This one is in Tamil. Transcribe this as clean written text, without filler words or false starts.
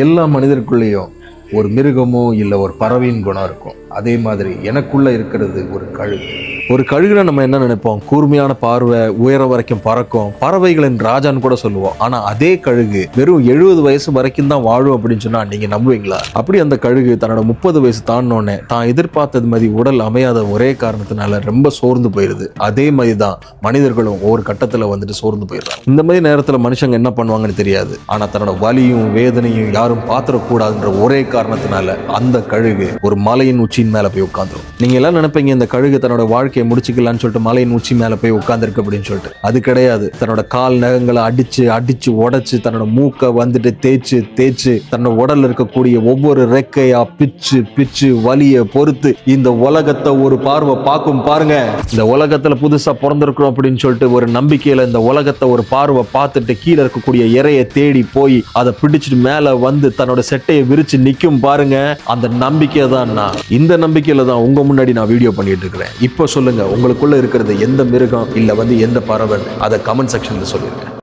எல்லா மனிதருக்குள்ளேயும் ஒரு மிருகமோ இல்லை ஒரு பறவையின் குணம் இருக்கும். அதே மாதிரி எனக்குள்ள இருக்கிறது ஒரு கழுகு. ஒரு கழுகுனா நம்ம என்ன நினைப்போம்? கூர்மையான பார்வை, உயரம் வரைக்கும் பறக்கும், பறவைகளின் ராஜான்னு கூட சொல்லுவோம். ஆனா அதே கழுகு வெறும் 70 வயசு வரைக்கும் தான் வாழும் அப்படின்னு சொன்னா நீங்க நம்புவீங்களா? அப்படி அந்த கழுகு தன்னோட 30 வயசு தாண்டினோடனே தான் எதிர்பார்த்தது மாதிரி உடல் அமையாத ஒரே காரணத்தினால ரொம்ப சோர்ந்து போயிருது. அதே மாதிரி தான் மனிதர்களும் ஒவ்வொரு கட்டத்துல வந்துட்டு சோர்ந்து போயிடுறாங்க. இந்த மாதிரி நேரத்துல மனுஷங்க என்ன பண்ணுவாங்கன்னு தெரியாது. ஆனா தன்னோட வலியும் வேதனையும் யாரும் பாத்திரக்கூடாதுன்ற ஒரே காரணத்தினால அந்த கழுகு ஒரு மலையின் உச்சியின் மேல போய் உட்காந்துரும். நீங்க எல்லாம் நினைப்பீங்க இந்த கழுகு தன்னோட வாழ்க்கை முடிச்சுக்கலான்னு சொல்லிட்டு மலையின் உச்சி மேல போய் உட்கார்ந்துருக்கு அப்படின்னு சொல்லிட்டு. அது கிடையாது. தன்னோட கால் நகங்களை அடிச்சு உடைச்சு தன்னோட மூக்கை வந்துட்டு தேய்ச்சு தன்னோட உடல்ல இருக்கக்கூடிய ஒவ்வொரு ரெக்கையா பிச்சு வலிய பொறுத்து இந்த உலகத்தை ஒரு பார்வை பார்க்கும் பாருங்க. இந்த உலகத்துல புதுசா பிறந்திருக்கிறோம் அப்படின்னு சொல்லிட்டு ஒரு நம்பிக்கையில இந்த உலகத்தை ஒரு பார்வை பார்த்துட்டு கீழே இருக்கக்கூடிய இறைய தேடி போய் அதை பிடிச்சிட்டு மேல வந்து தன்னோட செட்டையை விரிச்சு நிக்கும் பாருங்க. அந்த நம்பிக்கை தான் நான். இந்த நம்பிக்கையில தான் உங்க முன்னாடி நான் வீடியோ பண்ணிட்டு இருக்கிறேன். இப்போ சொல்லுங்க, உங்களுக்குள்ள இருக்கிறது எந்த மிருகம் இல்ல எந்த பறவை? அதை கமெண்ட் செக்ஷன்ல சொல்லுங்க.